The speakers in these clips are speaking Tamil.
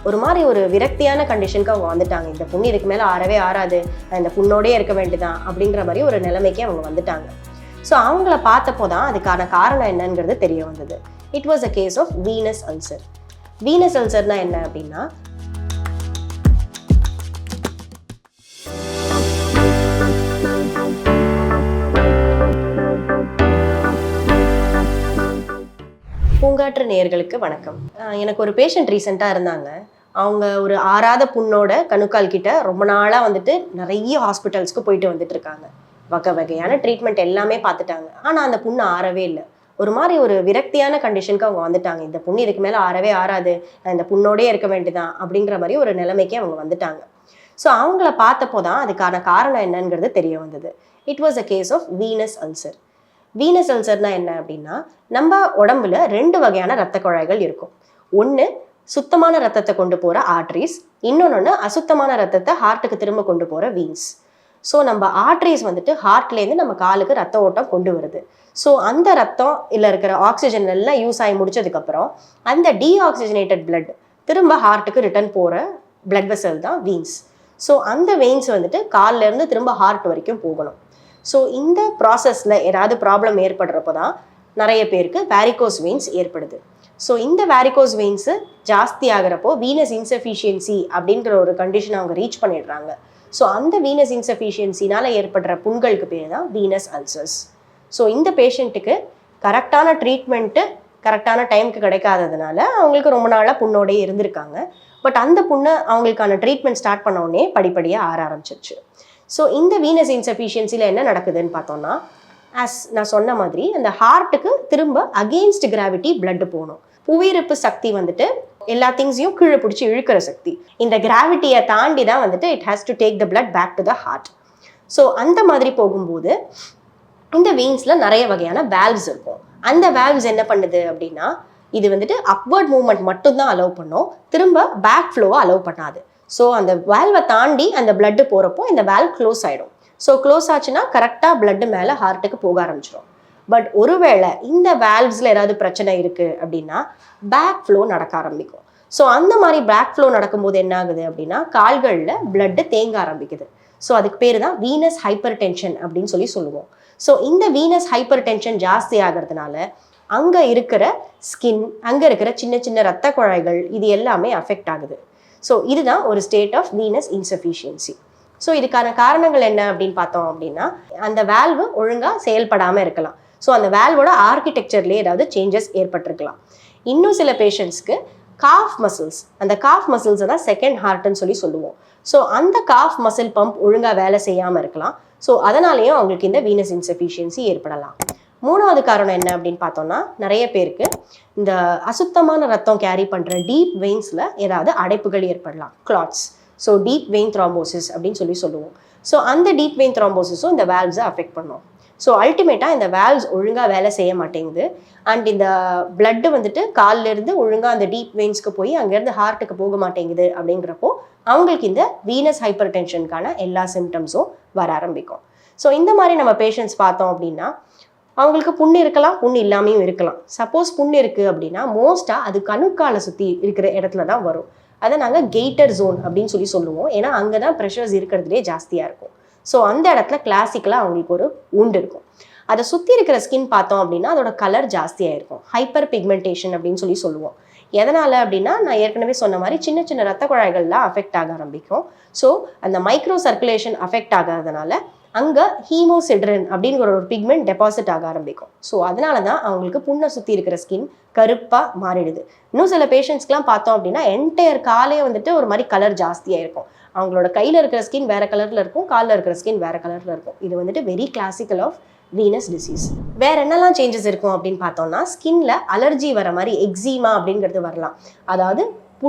ஒரு மாதிரி ஒரு விரக்தியான கண்டிஷனுக்கு அவங்க வந்துட்டாங்க. இந்த புண்ணு இதுக்கு மேலே ஆறவே ஆறாது, இந்த புண்ணோடே இருக்க வேண்டியதான் அப்படிங்கிற மாதிரி ஒரு நிலைமைக்கு அவங்க வந்துட்டாங்க. ஸோ அவங்கள பார்த்தப்போ தான் அதுக்கான காரணம் என்னங்கிறது தெரிய வந்தது. It was a case of venous ulcer. Venous அல்சர்னா என்ன அப்படின்னா, பூங்காற்று நேயர்களுக்கு வணக்கம். எனக்கு ஒரு பேஷண்ட் ரீசெண்டாக இருந்தாங்க. அவங்க ஒரு ஆறாத புண்ணோட கணுக்கால் கிட்ட ரொம்ப நாளாக வந்துட்டு நிறைய ஹாஸ்பிட்டல்ஸ்க்கு போயிட்டு வந்துட்டு இருக்காங்க. வகை வகையான ட்ரீட்மெண்ட் எல்லாமே பார்த்துட்டாங்க. ஆனால் அந்த புண்ணு ஆறவே இல்லை. ஒரு மாதிரி ஒரு விரக்தியான கண்டிஷனுக்கு அவங்க வந்துட்டாங்க. இந்த புண்ணு இதுக்கு மேலே ஆறவே ஆறாது, இந்த புண்ணோடே இருக்க வேண்டியதான் அப்படிங்கிற மாதிரி ஒரு நிலைமைக்கு அவங்க வந்துட்டாங்க. ஸோ அவங்கள பார்த்தப்போ தான் அதுக்கான காரணம் என்னங்கிறது தெரிய வந்தது. It was a case of venous ulcer. Venous அல்சர்னா என்ன அப்படின்னா, நம்ம உடம்புல 2 வகையான இரத்த குழாய்கள் இருக்கும். ஒன்று சுத்தமான ரத்தத்தை கொண்டு போகிற ஆர்ட்ரிஸ், இன்னொன்று அசுத்தமான ரத்தத்தை ஹார்ட்டுக்கு திரும்ப கொண்டு போகிற வீன்ஸ். ஸோ நம்ம ஆர்ட்ரிஸ் வந்துட்டு ஹார்ட்லேருந்து நம்ம காலுக்கு ரத்த ஓட்டம் கொண்டு வருது. ஸோ அந்த ரத்தம் இல்லை இருக்கிற ஆக்சிஜன் எல்லாம் யூஸ் ஆகி முடிச்சதுக்கப்புறம் அந்த டீஆக்சிஜனேட்டட் பிளட் திரும்ப ஹார்ட்டுக்கு ரிட்டர்ன் போகிற பிளட் வெசல் தான் வீன்ஸ். ஸோ அந்த வெயின்ஸ் வந்துட்டு கால்லேருந்து திரும்ப ஹார்ட் வரைக்கும் போகணும். ஸோ இந்த ப்ராசஸில் ஏதாவது ப்ராப்ளம் ஏற்படுறப்போ தான் நிறைய பேருக்கு வேரிகோஸ் வெயின்ஸ் ஏற்படுது. ஸோ இந்த வேரிகோஸ் வெயின்ஸு ஜாஸ்தி ஆகிறப்போ வீனஸ் இன்சஃபிஷியன்சி அப்படின்ற ஒரு கண்டிஷனை அவங்க ரீச் பண்ணிடுறாங்க. ஸோ அந்த வீனஸ் இன்சஃபிஷியன்சினால் ஏற்படுற புண்களுக்கு பேர் தான் வீனஸ் அல்சர்ஸ். ஸோ இந்த பேஷண்ட்டுக்கு கரெக்டான ட்ரீட்மெண்ட்டு கரெக்டான டைமுக்கு கிடைக்காததுனால அவங்களுக்கு ரொம்ப நாளாக புண்ணோடையே இருந்திருக்காங்க. பட் அந்த புண்ணை அவங்களுக்கான ட்ரீட்மெண்ட் ஸ்டார்ட் பண்ண உடனே படிப்படியாக ஆற ஆரம்பிச்சிருச்சு. ஸோ இந்த வீனஸ் இன்சஃபிஷியன்சியில் என்ன நடக்குதுன்னு பார்த்தோம்னா, நான் சொன்ன மாதிரி அந்த ஹார்ட்டுக்கு திரும்ப அகெயின்ஸ்ட் கிராவிட்டி பிளட் போகணும். புவியீர்ப்பு சக்தி வந்துட்டு எல்லா திங்ஸையும் கீழே பிடிச்சி இழுக்கிற சக்தி. இந்த கிராவிட்டியை தாண்டி தான் வந்துட்டு it has to take the blood back to the heart. So அந்த மாதிரி போகும்போது இந்த வெயின்ஸில் நிறைய வகையான வேல்வ்ஸ் இருக்கும். அந்த வேல்வ்ஸ் என்ன பண்ணுது அப்படின்னா, இது வந்துட்டு அப்வர்ட் மூவ்மெண்ட் மட்டும்தான் அலோவ் பண்ணும், திரும்ப பேக் ஃப்ளோவை அலோவ் பண்ணாது. ஸோ அந்த வேல்வை தாண்டி அந்த பிளட்டு போகிறப்போ இந்த வேல்வ் க்ளோஸ் ஆகிடும். ஸோ க்ளோஸ் ஆச்சுன்னா கரெக்டாக பிளட்டு மேலே ஹார்ட்டுக்கு போக ஆரம்பிச்சிடும். பட் ஒருவேளை இந்த வேல்வ்ஸில் ஏதாவது பிரச்சனை இருக்குது அப்படின்னா பேக் ஃப்ளோ நடக்க ஆரம்பிக்கும். ஸோ அந்த மாதிரி பேக் ஃப்ளோ நடக்கும்போது என்ன ஆகுது அப்படின்னா, கால்களில் பிளட்டு தேங்க ஆரம்பிக்குது. ஸோ அதுக்கு பேர் தான் வீனஸ் ஹைப்பர் டென்ஷன் அப்படின்னு சொல்லுவோம். ஸோ இந்த வீனஸ் ஹைப்பர் டென்ஷன் ஜாஸ்தி ஆகிறதுனால அங்கே இருக்கிற ஸ்கின், அங்கே இருக்கிற சின்ன சின்ன இரத்த குழாய்கள் இது எல்லாமே அஃபெக்ட் ஆகுது. ஸோ இதுதான் ஒரு state of venous insufficiency. So இதுக்கான காரணங்கள் என்ன அப்படின்னு பார்த்தோம் அப்படின்னா, அந்த வேல்வு ஒழுங்காக செயல்படாமல் இருக்கலாம். ஸோ அந்த வேல்வோட ஆர்கிடெக்சர்லேயே ஏதாவது சேஞ்சஸ் ஏற்பட்டிருக்கலாம். இன்னும் சில பேஷண்ட்ஸ்க்கு காஃப் மசில்ஸ், அந்த காஃப் மசில்ஸை தான் செகண்ட் ஹார்ட்னு சொல்லுவோம். ஸோ அந்த காஃப் மசில் பம்ப் ஒழுங்காக வேலை செய்யாமல் இருக்கலாம். ஸோ அதனாலேயும் அவங்களுக்கு இந்த வீனஸ் இன்சஃபிஷியன்சி ஏற்படலாம். 3வது காரணம் என்ன அப்படின்னு பார்த்தோம்னா, நிறைய பேருக்கு இந்த அசுத்தமான ரத்தம் கேரி பண்ணுற டீப் வெயின்ஸில் ஏதாவது அடைப்புகள் ஏற்படலாம், clots. So deep vein thrombosis அப்படின்னு சொல்லுவோம். ஸோ அந்த டீப் வெயின் த்ராம்போசிஸும் இந்த வேல்வ்ஸை அஃபெக்ட் பண்ணும். ஸோ அல்டிமேட்டாக இந்த வேல்வ்ஸ் ஒழுங்காக வேலை செய்ய மாட்டேங்குது. அண்ட் இந்த பிளட்டு வந்துட்டு காலிலேருந்து ஒழுங்காக அந்த டீப் வெயின்ஸ்க்கு போய் அங்கேருந்து ஹார்ட்டுக்கு போக மாட்டேங்குது. அப்படிங்கிறப்போ அவங்களுக்கு இந்த வீனஸ் ஹைப்பர் டென்ஷனுக்கான எல்லா சிம்டம்ஸும் வர ஆரம்பிக்கும். ஸோ இந்த மாதிரி நம்ம பேஷண்ட்ஸ் பார்த்தோம் அப்படின்னா, அவங்களுக்கு புண்ணு இருக்கலாம், புண்ணு இல்லாமையும் இருக்கலாம். சப்போஸ் புண்ணு இருக்குது அப்படின்னா மோஸ்ட்டாக அது கணுக்காலை சுற்றி இருக்கிற இடத்துல தான் வரும். அதை நாங்கள் கெய்ட்டர் ஜோன் அப்படின்னு சொல்லுவோம். ஏன்னா அங்கே தான் ப்ரெஷர்ஸ் இருக்கிறதுலே ஜாஸ்தியாக இருக்கும். ஸோ அந்த இடத்துல கிளாசிக்கலாக அவங்களுக்கு ஒரு உண்டு இருக்கும். அதை சுற்றி இருக்கிற ஸ்கின் பார்த்தோம் அப்படின்னா அதோட கலர் ஜாஸ்தியாக இருக்கும். ஹைப்பர் பிக்மெண்டேஷன் அப்படின்னு சொல்லுவோம். எதனால் அப்படின்னா, நான் ஏற்கனவே சொன்ன மாதிரி சின்ன சின்ன ரத்த குழாய்கள்லாம் அஃபெக்ட் ஆக ஆரம்பிக்கும். ஸோ அந்த மைக்ரோ சர்க்குலேஷன் அஃபெக்ட் ஆகாததுனால அங்கே ஹீமோசிட்ரின் அப்படிங்கிற ஒரு பிக்மெண்ட் டெபாசிட் ஆக ஆரம்பிக்கும். ஸோ அதனால தான் அவங்களுக்கு புண்ணை சுற்றி இருக்கிற ஸ்கின் கருப்பாக மாறிடுது. இன்னும் சில பேஷண்ட்ஸ்க்குலாம் பார்த்தோம் அப்படின்னா என்டையர் காலே வந்துட்டு ஒரு மாதிரி கலர் ஜாஸ்தியாக இருக்கும். அவங்களோட கையில் இருக்கிற ஸ்கின் வேறு கலரில் இருக்கும், காலில் இருக்கிற ஸ்கின் வேறு கலரில் இருக்கும். இது வந்துட்டு very classical of venous disease. வேற என்னெல்லாம் சேஞ்சஸ் இருக்கும் அப்படின்னு பார்த்தோம்னா, ஸ்கின்ல அலர்ஜி வர மாதிரி எக்ஸிமா அப்படிங்கிறது வரலாம். அதாவது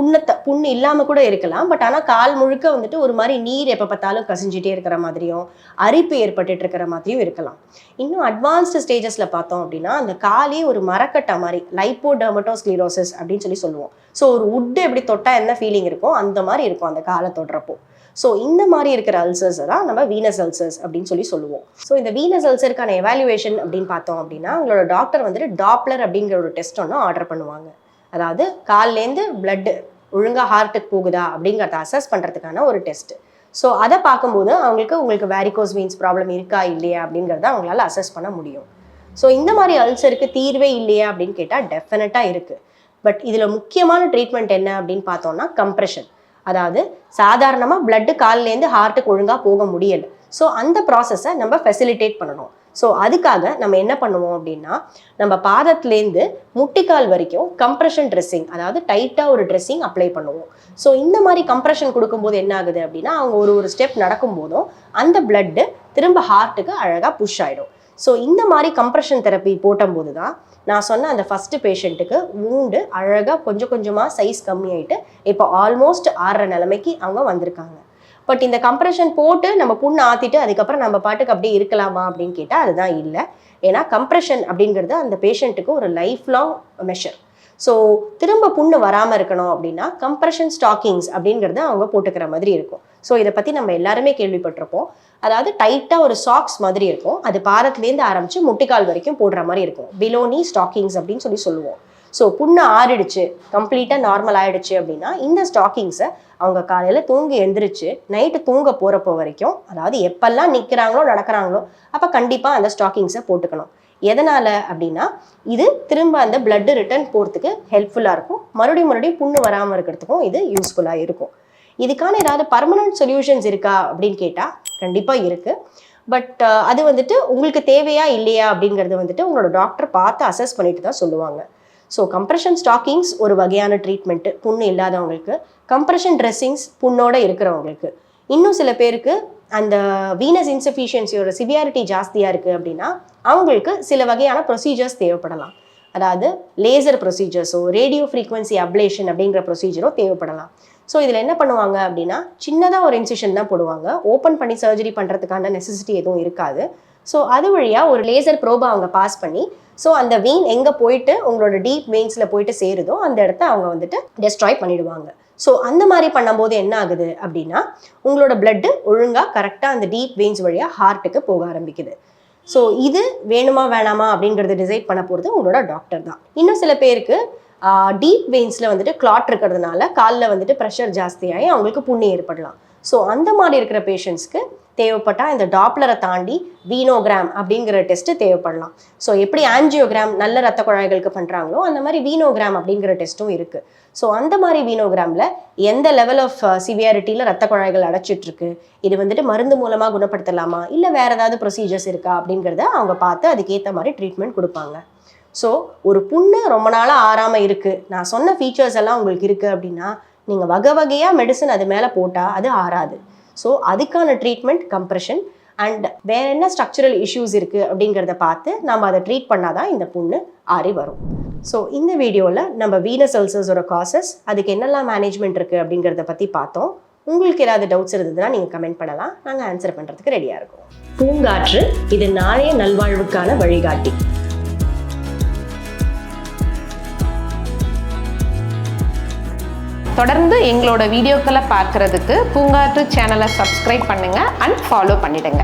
புண்ணு இல்லாமல் கூட இருக்கலாம். பட் ஆனால் கால் முழுக்க வந்துட்டு ஒரு மாதிரி நீர் எப்போ பார்த்தாலும் கசிஞ்சிட்டே இருக்கிற மாதிரியும் அரிப்பு ஏற்பட்டுட்டு இருக்கிற மாதிரியும் இருக்கலாம். இன்னும் அட்வான்ஸ்டு ஸ்டேஜஸில் பார்த்தோம் அப்படின்னா அந்த காலே ஒரு மரக்கட்டை மாதிரி லைப்போடெர்மட்டோஸ்க்ளீரோசிஸ் அப்படின்னு சொல்லுவோம். ஸோ ஒரு உட்டு எப்படி தொட்டால் என்ன ஃபீலிங் இருக்கும் அந்த மாதிரி இருக்கும் அந்த காலை தொடுறப்போ. ஸோ இந்த மாதிரி இருக்கிற அல்சர்ஸை தான் நம்ம வீனஸ் அல்சர்ஸ் அப்படின்னு சொல்லுவோம். ஸோ இந்த வீனஸ் அல்சருக்கான எவாலுவேஷன் அப்படின்னு பார்த்தோம் அப்படின்னா உங்களோட டாக்டர் வந்துட்டு டாப்ளர் அப்படிங்கிற ஒரு டெஸ்ட் ஒன்று ஆர்டர் பண்ணுவாங்க. அதாவது கால்லேருந்து பிளட்டு ஒழுங்காக ஹார்ட்டுக்கு போகுதா அப்படிங்கிறத அசஸ் பண்ணுறதுக்கான ஒரு டெஸ்ட். ஸோ அதை பார்க்கும்போது உங்களுக்கு வேரிகோஸ் வெயின்ஸ் ப்ராப்ளம் இருக்கா இல்லையா அப்படிங்கிறத அவங்களால அசஸ் பண்ண முடியும். ஸோ இந்த மாதிரி அல்சருக்கு தீர்வே இல்லையா அப்படின்னு கேட்டால் டெஃபினட்டாக இருக்குது. பட் இதில் முக்கியமான ட்ரீட்மெண்ட் என்ன அப்படின்னு பார்த்தோம்னா கம்ப்ரெஷன். அதாவது சாதாரணமாக பிளட்டு கால்லேருந்து ஹார்ட்டுக்கு ஒழுங்காக போக முடியலை. ஸோ அந்த ப்ராசஸை நம்ம ஃபெசிலிட்டேட் பண்ணணும். ஸோ அதுக்காக நம்ம என்ன பண்ணுவோம் அப்படின்னா, நம்ம பாதத்துலேருந்து முட்டிக்கால் வரைக்கும் கம்ப்ரெஷன் ட்ரெஸ்ஸிங், அதாவது டைட்டாக ஒரு ட்ரெஸ்ஸிங் அப்ளை பண்ணுவோம். ஸோ இந்த மாதிரி கம்ப்ரெஷன் கொடுக்கும்போது என்ன ஆகுது அப்படின்னா, அவங்க ஒரு ஸ்டெப் நடக்கும்போதும் அந்த பிளட்டு திரும்ப ஹார்ட்டுக்கு அழகாக புஷ் ஆகிடும். ஸோ இந்த மாதிரி கம்ப்ரெஷன் தெரப்பி போடும்போது தான் நான் சொன்ன அந்த ஃபஸ்ட்டு பேஷண்ட்டுக்கு வூண்டு அழகாக கொஞ்சம் கொஞ்சமாக சைஸ் கம்மியாயிட்டு இப்போ ஆல்மோஸ்ட் ஆறுற நிலைமைக்கு அவங்க வந்திருக்காங்க. பட் இந்த கம்ப்ரெஷன் போட்டு நம்ம புண்ணு ஆற்றிட்டு அதுக்கப்புறம் நம்ம பாட்டுக்கு அப்படியே இருக்கலாமா அப்படின்னு கேட்டால் அதுதான் இல்லை. ஏன்னா கம்ப்ரெஷன் அப்படிங்கிறது அந்த பேஷண்ட்டுக்கு ஒரு லைஃப் லாங் மெஷர். ஸோ திரும்ப புண்ணு வராமல் இருக்கணும் அப்படின்னா கம்ப்ரெஷன் ஸ்டாக்கிங்ஸ் அப்படிங்கிறது அவங்க போட்டுக்கிற மாதிரி இருக்கும். ஸோ இதை பற்றி நம்ம எல்லாருமே கேள்விப்பட்டிருப்போம். அதாவது டைட்டாக ஒரு சாக்ஸ் மாதிரி இருக்கும், அது பாதத்துலேருந்து ஆரம்பித்து முட்டிக்கால் வரைக்கும் போடுற மாதிரி இருக்கும். பிலோனி ஸ்டாக்கிங்ஸ் அப்படின்னு சொல்லுவோம். ஸோ புண்ணு ஆறிடுச்சு, கம்ப்ளீட்டாக நார்மல் ஆகிடுச்சு அப்படின்னா இந்த ஸ்டாக்கிங்ஸை அவங்க காலையில் தூங்கி எழுந்திரிச்சு நைட்டு தூங்க போகிறப்போ வரைக்கும், அதாவது எப்பெல்லாம் நிற்கிறாங்களோ நடக்கிறாங்களோ அப்போ கண்டிப்பாக அந்த ஸ்டாக்கிங்ஸை போட்டுக்கணும். எதனால் அப்படின்னா இது திரும்ப அந்த பிளட்டு ரிட்டர்ன் போகிறதுக்கு ஹெல்ப்ஃபுல்லாக இருக்கும். மறுபடியும் புண்ணு வராமல் இருக்கிறதுக்கும் இது யூஸ்ஃபுல்லாக இருக்கும். இதுக்கான ஏதாவது பர்மனன்ட் சொல்யூஷன்ஸ் இருக்கா அப்படின்னு கேட்டால் கண்டிப்பாக இருக்குது. பட் அது உங்களுக்கு தேவையா இல்லையா அப்படிங்கிறது உங்களோட டாக்டர் பார்த்து அசஸ் பண்ணிட்டு தான் சொல்லுவாங்க. ஸோ கம்ப்ரெஷன் ஸ்டாக்கிங்ஸ் ஒரு வகையான ட்ரீட்மெண்ட்டு புண்ணு இல்லாதவங்களுக்கு, கம்ப்ரெஷன் ட்ரெஸ்ஸிங்ஸ் புண்ணோட இருக்கிறவங்களுக்கு. இன்னும் சில பேருக்கு அந்த வீனஸ் இன்சஃபிஷியன்சியோட சிவியாரிட்டி ஜாஸ்தியாக இருக்குது அப்படின்னா அவங்களுக்கு சில வகையான ப்ரொசீஜர்ஸ் தேவைப்படலாம். அதாவது லேசர் ப்ரொசீஜர்ஸோ ரேடியோ ஃப்ரீக்வன்சி அப்ளேஷன் அப்படிங்கிற ப்ரொசீஜரோ தேவைப்படலாம். ஸோ இதில் என்ன பண்ணுவாங்க அப்படின்னா சின்னதாக ஒரு இன்சிஷன் தான் போடுவாங்க, ஓப்பன் பண்ணி சர்ஜரி பண்ணுறதுக்கான நெசசிட்டி எதுவும் இருக்காது. ஸோ அது வழியாக ஒரு லேசர் ப்ரோபை அவங்க பாஸ் பண்ணி, ஸோ அந்த வெயின் எங்கே போயிட்டு உங்களோட டீப் வெயின்ஸில் போயிட்டு சேருதோ அந்த இடத்த அவங்க டெஸ்ட்ராய் பண்ணிடுவாங்க. ஸோ அந்த மாதிரி பண்ணும்போது என்ன ஆகுது அப்படின்னா உங்களோட பிளட்டு ஒழுங்காக கரெக்டாக அந்த டீப் வெயின்ஸ் வழியாக ஹார்ட்டுக்கு போக ஆரம்பிக்குது. ஸோ இது வேணுமா வேணாமா அப்படிங்கிறது டிசைட் பண்ண போகிறது உங்களோட டாக்டர் தான். இன்னும் சில பேருக்கு டீப் வெயின்ஸில் கிளாட் இருக்கிறதுனால காலில் ப்ரெஷர் ஜாஸ்தியாகி அவங்களுக்கு புண்ணு ஏற்படலாம். ஸோ அந்த மாதிரி இருக்கிற பேஷண்ட்ஸ்க்கு தேவைப்பட்டால் இந்த டாப்லரை தாண்டி வீனோகிராம் அப்படிங்கிற டெஸ்ட்டு தேவைப்படலாம். ஸோ எப்படி ஆன்ஜியோகிராம் நல்ல ரத்த குழாய்களுக்கு பண்ணுறாங்களோ அந்த மாதிரி வீனோகிராம் அப்படிங்கிற டெஸ்ட்டும் இருக்குது. ஸோ அந்த மாதிரி வீனோகிராமில் எந்த லெவல் ஆஃப் சிவியாரிட்டியில் ரத்த குழாய்கள் அடைச்சிட்ருக்கு, இது மருந்து மூலமாக குணப்படுத்தலாமா இல்லை வேறு ஏதாவது ப்ரொசீஜர்ஸ் இருக்கா அப்படிங்கிறத அவங்க பார்த்து அதுக்கேற்ற மாதிரி ட்ரீட்மெண்ட் கொடுப்பாங்க. ஸோ ஒரு புண்ணு ரொம்ப நாளாக ஆறாமல் இருக்குது, நான் சொன்ன ஃபீச்சர்ஸ் எல்லாம் உங்களுக்கு இருக்குது அப்படின்னா நீங்கள் வகையாக மெடிசன் அது மேலே போட்டால் அது ஆறாது. ஸோ அதுக்கான ட்ரீட்மெண்ட் கம்ப்ரெஷன் அண்ட் வேற என்ன ஸ்ட்ரக்சரல் இஷ்யூஸ் இருக்குது அப்படிங்கிறத பார்த்து நம்ம அதை ட்ரீட் பண்ணாதான் இந்த புண்ணு ஆறி வரும். ஸோ இந்த வீடியோவில் நம்ம வீனஸ் அல்சர்ஸோட காசஸ், அதுக்கு என்னெல்லாம் மேனேஜ்மெண்ட் இருக்குது அப்படிங்கிறத பற்றி பார்த்தோம். உங்களுக்கு ஏதாவது டவுட்ஸ் இருந்ததுன்னா நீங்கள் கமெண்ட் பண்ணலாம், நாங்கள் ஆன்சர் பண்ணுறதுக்கு ரெடியாக இருக்கோம். பூங்காற்று, இது நாளைய நல்வாழ்வுக்கான வழிகாட்டி. தொடர்ந்து எங்களோட வீடியோக்களை பார்க்குறதுக்கு பூங்காற்று சேனலை சப்ஸ்கிரைப் பண்ணுங்கள் அண்ட் ஃபாலோ பண்ணிடுங்க.